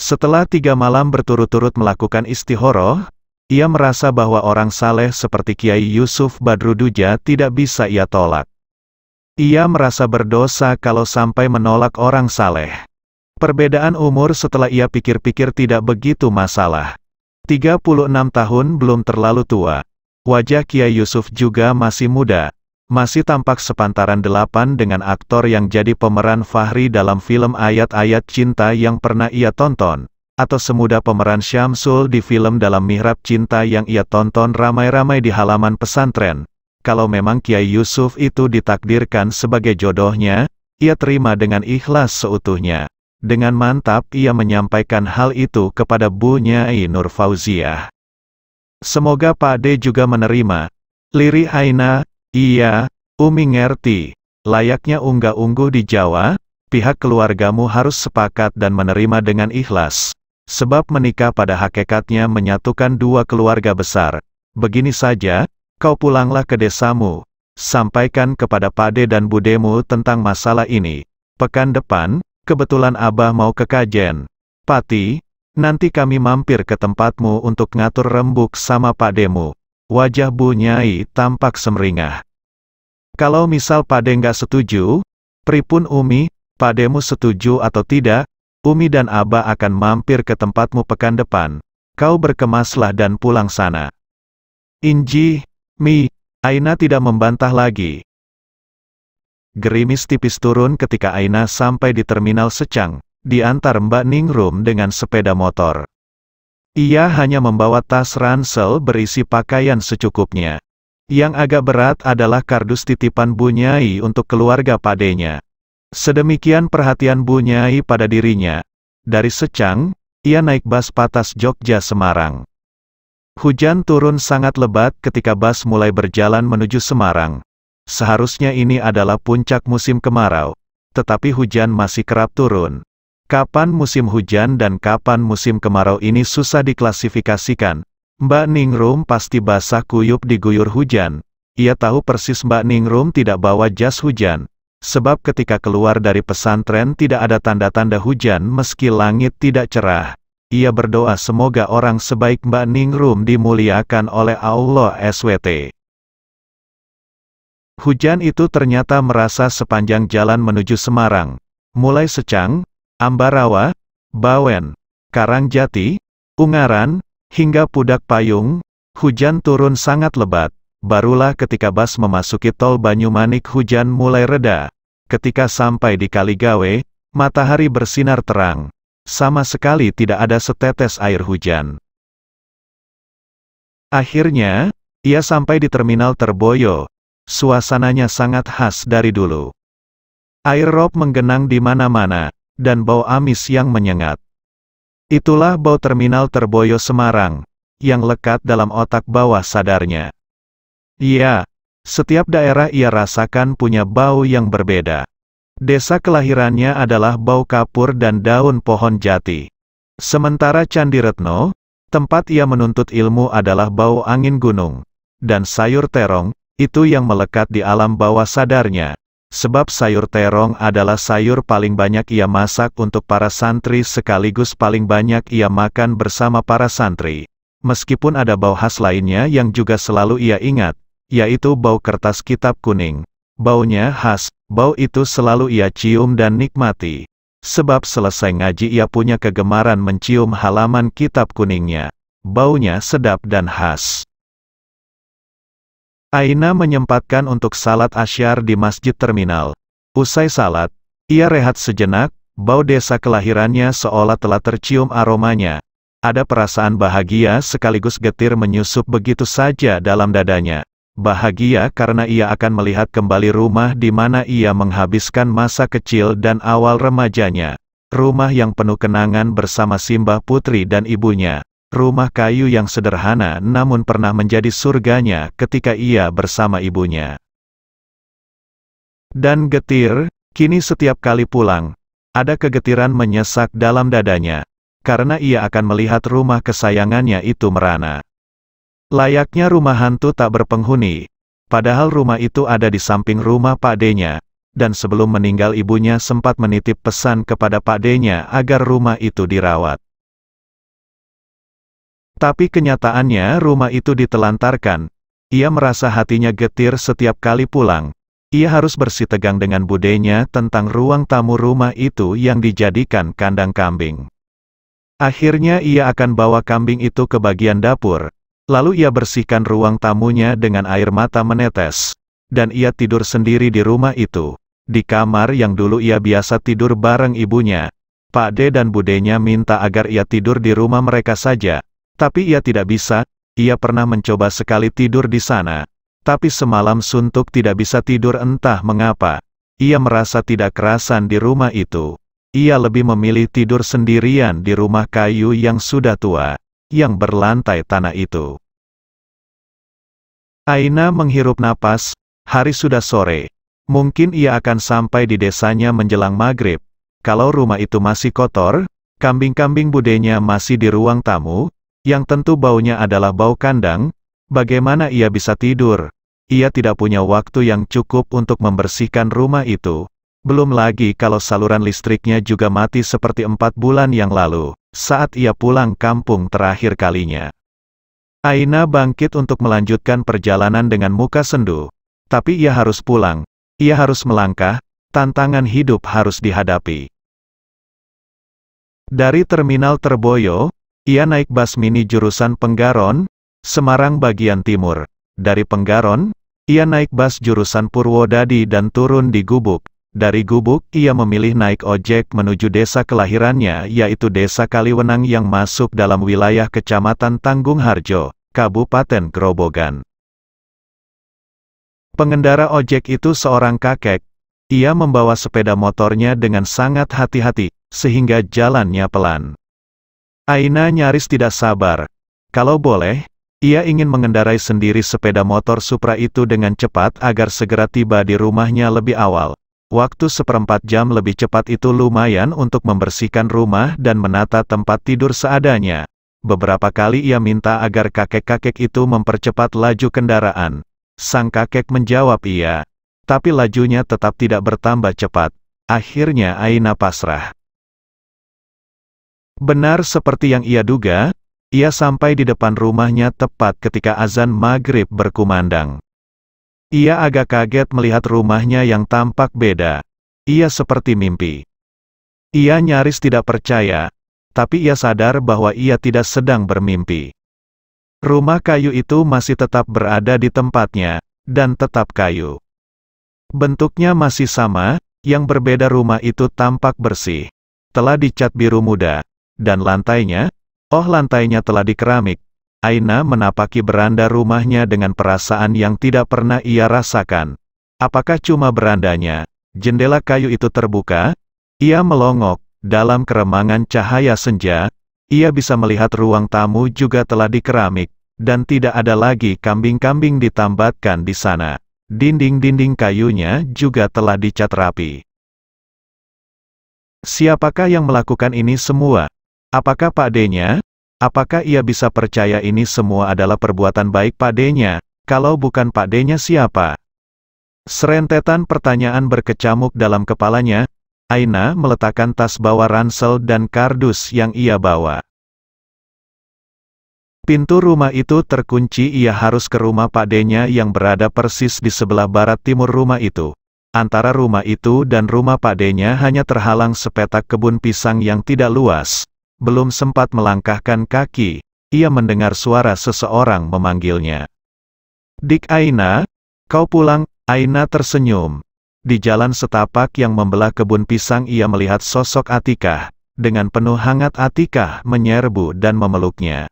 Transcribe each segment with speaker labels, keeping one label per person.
Speaker 1: Setelah 3 malam berturut-turut melakukan istikharah, ia merasa bahwa orang saleh seperti Kiai Yusuf Badruduja tidak bisa ia tolak. Ia merasa berdosa kalau sampai menolak orang saleh. Perbedaan umur setelah ia pikir-pikir tidak begitu masalah. 36 tahun belum terlalu tua. Wajah Kiai Yusuf juga masih muda. Masih tampak sepantaran 8 dengan aktor yang jadi pemeran Fahri dalam film Ayat-Ayat Cinta yang pernah ia tonton, atau semuda pemeran Syamsul di film Dalam Mihrab Cinta yang ia tonton ramai-ramai di halaman pesantren. Kalau memang Kiai Yusuf itu ditakdirkan sebagai jodohnya, ia terima dengan ikhlas seutuhnya. Dengan mantap ia menyampaikan hal itu kepada Bu Nyai Nur Fauziah. Semoga Pak D juga menerima. Lirih Aina, iya, Umi ngerti. Layaknya unggah-ungguh di Jawa, pihak keluargamu harus sepakat dan menerima dengan ikhlas. Sebab menikah pada hakikatnya menyatukan dua keluarga besar. Begini saja, kau pulanglah ke desamu. Sampaikan kepada Pak D dan Budemu tentang masalah ini. Pekan depan, kebetulan Abah mau ke Kajen. Pati, nanti kami mampir ke tempatmu untuk ngatur rembuk sama Pak Demu. Wajah Bu Nyai tampak semeringah. Kalau misal Pak D nggak setuju, pripun Umi, Pak Demu setuju atau tidak, Umi dan Abah akan mampir ke tempatmu pekan depan. Kau berkemaslah dan pulang sana. Inji, Mi, Aina tidak membantah lagi. Gerimis tipis turun ketika Aina sampai di terminal Secang, diantar Mbak Ningrum dengan sepeda motor. Ia hanya membawa tas ransel berisi pakaian secukupnya. Yang agak berat adalah kardus titipan Bu Nyai untuk keluarga Pak D-nya. Sedemikian perhatian Bu Nyai pada dirinya. Dari Secang, ia naik bas Patas Jogja Semarang. Hujan turun sangat lebat ketika bas mulai berjalan menuju Semarang. Seharusnya ini adalah puncak musim kemarau, tetapi hujan masih kerap turun. Kapan musim hujan dan kapan musim kemarau ini susah diklasifikasikan. Mbak Ningrum pasti basah kuyup diguyur hujan. Ia tahu persis Mbak Ningrum tidak bawa jas hujan. Sebab ketika keluar dari pesantren tidak ada tanda-tanda hujan meski langit tidak cerah. Ia berdoa semoga orang sebaik Mbak Ningrum dimuliakan oleh Allah SWT. Hujan itu ternyata merasa sepanjang jalan menuju Semarang. Mulai Secang, Ambarawa, Bawen, Karangjati, Ungaran, hingga Pudak Payung, hujan turun sangat lebat. Barulah ketika bas memasuki tol Banyumanik hujan mulai reda. Ketika sampai di Kaligawe, matahari bersinar terang. Sama sekali tidak ada setetes air hujan. Akhirnya, ia sampai di terminal Terboyo. Suasananya sangat khas dari dulu. Air rob menggenang di mana-mana, dan bau amis yang menyengat. Itulah bau terminal Terboyo Semarang, yang lekat dalam otak bawah sadarnya. Iya, setiap daerah ia rasakan punya bau yang berbeda. Desa kelahirannya adalah bau kapur dan daun pohon jati. Sementara Candi Retno, tempat ia menuntut ilmu adalah bau angin gunung. Dan sayur terong, itu yang melekat di alam bawah sadarnya. Sebab sayur terong adalah sayur paling banyak ia masak untuk para santri sekaligus paling banyak ia makan bersama para santri. Meskipun ada bau khas lainnya yang juga selalu ia ingat, yaitu bau kertas kitab kuning. Baunya khas, bau itu selalu ia cium dan nikmati. Sebab selesai ngaji ia punya kegemaran mencium halaman kitab kuningnya. Baunya sedap dan khas. Aina menyempatkan untuk salat asyar di masjid terminal. Usai salat, ia rehat sejenak, bau desa kelahirannya seolah telah tercium aromanya. Ada perasaan bahagia sekaligus getir menyusup begitu saja dalam dadanya. Bahagia karena ia akan melihat kembali rumah di mana ia menghabiskan masa kecil dan awal remajanya. Rumah yang penuh kenangan bersama Simbah Putri dan ibunya. Rumah kayu yang sederhana namun pernah menjadi surganya ketika ia bersama ibunya. Dan getir, kini setiap kali pulang, ada kegetiran menyesak dalam dadanya. Karena ia akan melihat rumah kesayangannya itu merana. Layaknya rumah hantu tak berpenghuni. Padahal rumah itu ada di samping rumah Pak D-nya. Dan sebelum meninggal ibunya sempat menitip pesan kepada Pak D-nya agar rumah itu dirawat. Tapi kenyataannya rumah itu ditelantarkan. Ia merasa hatinya getir setiap kali pulang. Ia harus bersitegang dengan budenya tentang ruang tamu rumah itu yang dijadikan kandang kambing. Akhirnya ia akan bawa kambing itu ke bagian dapur. Lalu ia bersihkan ruang tamunya dengan air mata menetes. Dan ia tidur sendiri di rumah itu. Di kamar yang dulu ia biasa tidur bareng ibunya. Pak D dan budenya minta agar ia tidur di rumah mereka saja. Tapi ia tidak bisa. Ia pernah mencoba sekali tidur di sana. Tapi semalam suntuk tidak bisa tidur entah mengapa. Ia merasa tidak kerasan di rumah itu. Ia lebih memilih tidur sendirian di rumah kayu yang sudah tua, yang berlantai tanah itu. Aina menghirup napas. Hari sudah sore. Mungkin ia akan sampai di desanya menjelang maghrib. Kalau rumah itu masih kotor, kambing-kambing budenya masih di ruang tamu, yang tentu baunya adalah bau kandang, bagaimana ia bisa tidur? Ia tidak punya waktu yang cukup untuk membersihkan rumah itu. Belum lagi kalau saluran listriknya juga mati seperti 4 bulan yang lalu, saat ia pulang kampung terakhir kalinya. Aina bangkit untuk melanjutkan perjalanan dengan muka sendu. Tapi ia harus pulang. Ia harus melangkah, tantangan hidup harus dihadapi. Dari terminal Terboyo, ia naik bus mini jurusan Penggaron, Semarang bagian timur. Dari Penggaron, ia naik bus jurusan Purwodadi dan turun di Gubuk. Dari Gubuk, ia memilih naik ojek menuju desa kelahirannya, yaitu Desa Kaliwenang yang masuk dalam wilayah Kecamatan Tanggung Harjo, Kabupaten Grobogan. Pengendara ojek itu seorang kakek. Ia membawa sepeda motornya dengan sangat hati-hati, sehingga jalannya pelan. Aina nyaris tidak sabar. Kalau boleh, ia ingin mengendarai sendiri sepeda motor Supra itu dengan cepat agar segera tiba di rumahnya lebih awal. Waktu 1/4 jam lebih cepat itu lumayan untuk membersihkan rumah dan menata tempat tidur seadanya. Beberapa kali ia minta agar kakek-kakek itu mempercepat laju kendaraan. Sang kakek menjawab iya. Tapi lajunya tetap tidak bertambah cepat. Akhirnya Aina pasrah. Benar seperti yang ia duga, ia sampai di depan rumahnya tepat ketika azan maghrib berkumandang. Ia agak kaget melihat rumahnya yang tampak beda. Ia seperti mimpi. Ia nyaris tidak percaya, tapi ia sadar bahwa ia tidak sedang bermimpi. Rumah kayu itu masih tetap berada di tempatnya, dan tetap kayu. Bentuknya masih sama, yang berbeda rumah itu tampak bersih. Telah dicat biru muda. Dan lantainya, lantainya telah dikeramik. Aina menapaki beranda rumahnya dengan perasaan yang tidak pernah ia rasakan. Apakah cuma berandanya? Jendela kayu itu terbuka. Ia melongok, dalam keremangan cahaya senja, ia bisa melihat ruang tamu juga telah dikeramik, dan tidak ada lagi kambing-kambing ditambatkan di sana. Dinding-dinding kayunya juga telah dicat rapi. Siapakah yang melakukan ini semua? Apakah Pak D-nya? Apakah ia bisa percaya ini semua adalah perbuatan baik Pak D-nya? Kalau bukan Pak D-nya siapa? Serentetan pertanyaan berkecamuk dalam kepalanya. Aina meletakkan tas bawa ransel dan kardus yang ia bawa. Pintu rumah itu terkunci. Ia harus ke rumah Pak D-nya yang berada persis di sebelah barat timur rumah itu. Antara rumah itu dan rumah Pak D-nya hanya terhalang sepetak kebun pisang yang tidak luas. Belum sempat melangkahkan kaki, ia mendengar suara seseorang memanggilnya. "Dik Aina, kau pulang?" Aina tersenyum. Di jalan setapak yang membelah kebun pisang ia melihat sosok Atikah. Dengan penuh hangat Atikah menyerbu dan memeluknya.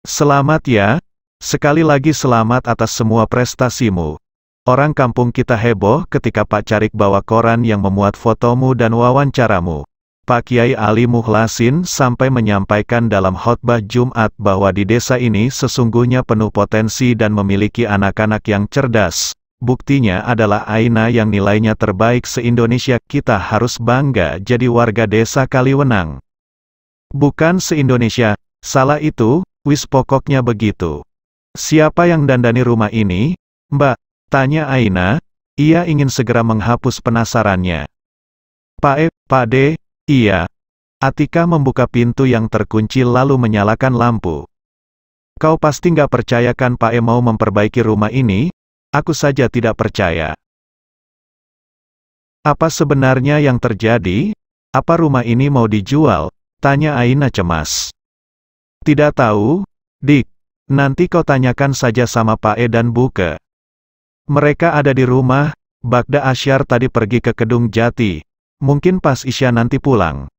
Speaker 1: "Selamat ya, sekali lagi selamat atas semua prestasimu. Orang kampung kita heboh ketika Pak Carik bawa koran yang memuat fotomu dan wawancaramu." Pak Kiai Ali Mukhlasin sampai menyampaikan dalam khotbah Jumat bahwa di desa ini sesungguhnya penuh potensi dan memiliki anak-anak yang cerdas. Buktinya adalah Aina yang nilainya terbaik se-Indonesia. Kita harus bangga jadi warga desa Kaliwenang. "Bukan se-Indonesia, salah itu. Wis pokoknya begitu." "Siapa yang dandani rumah ini, Mbak?" tanya Aina. Ia ingin segera menghapus penasarannya. Pak D, iya. Atika membuka pintu yang terkunci lalu menyalakan lampu. Kau pasti nggak percaya kan Pak E mau memperbaiki rumah ini? Aku saja tidak percaya. Apa sebenarnya yang terjadi? Apa rumah ini mau dijual? Tanya Aina cemas. Tidak tahu, Dik. Nanti kau tanyakan saja sama Pak E dan Buke. Mereka ada di rumah. Bagda Asyar tadi pergi ke Kedung Jati. Mungkin pas Isya nanti pulang.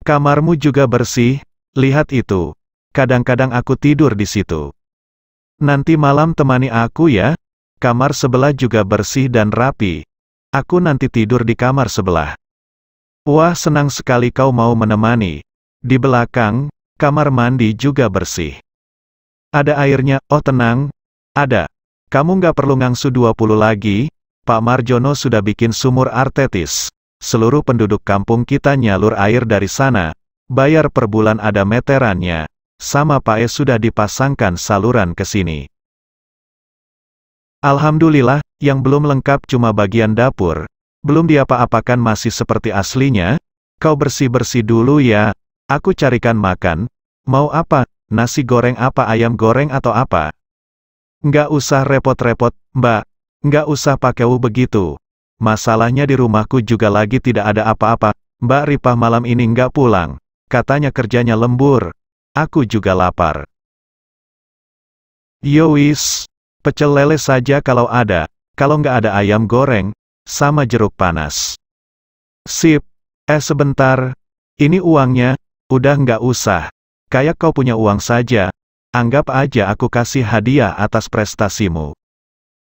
Speaker 1: Kamarmu juga bersih, lihat itu. Kadang-kadang aku tidur di situ. Nanti malam temani aku ya. Kamar sebelah juga bersih dan rapi. Aku nanti tidur di kamar sebelah. Wah, senang sekali kau mau menemani. Di belakang, kamar mandi juga bersih. Ada airnya, oh tenang. Ada. Kamu nggak perlu ngangsu 20 lagi. Pak Marjono sudah bikin sumur artetis. Seluruh penduduk kampung kita nyalur air dari sana. Bayar per bulan ada meterannya. Sama Pak E sudah dipasangkan saluran ke sini. Alhamdulillah, yang belum lengkap cuma bagian dapur. Belum diapa-apakan masih seperti aslinya. Kau bersih-bersih dulu ya. Aku carikan makan. Mau apa? Nasi goreng apa, ayam goreng atau apa? Nggak usah repot-repot, Mbak. Nggak usah pakai begitu. Masalahnya di rumahku juga lagi tidak ada apa-apa. Mbak Ripah malam ini nggak pulang. Katanya kerjanya lembur. Aku juga lapar. Yowis, pecel lele saja kalau ada. Kalau nggak ada ayam goreng, sama jeruk panas. Sip. Sebentar. Ini uangnya. Udah nggak usah. Kayak kau punya uang saja. Anggap aja aku kasih hadiah atas prestasimu.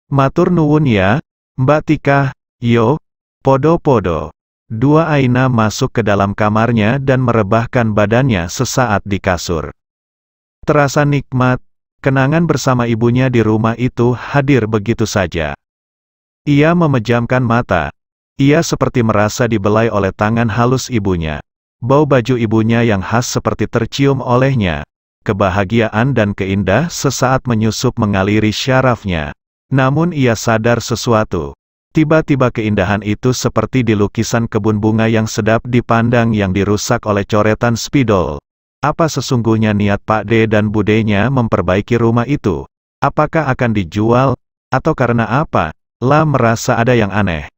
Speaker 1: Matur nuwun ya, Mbak Tika. Yo, podo-podo. Dua Aina masuk ke dalam kamarnya dan merebahkan badannya sesaat di kasur. Terasa nikmat, kenangan bersama ibunya di rumah itu hadir begitu saja. Ia memejamkan mata. Ia seperti merasa dibelai oleh tangan halus ibunya. Bau baju ibunya yang khas seperti tercium olehnya. Kebahagiaan dan keindah sesaat menyusup mengaliri syarafnya. Namun ia sadar sesuatu. Tiba-tiba keindahan itu seperti di lukisan kebun bunga yang sedap dipandang yang dirusak oleh coretan spidol. Apa sesungguhnya niat Pak D dan Budenya memperbaiki rumah itu? Apakah akan dijual? Atau karena apa? Lah merasa ada yang aneh.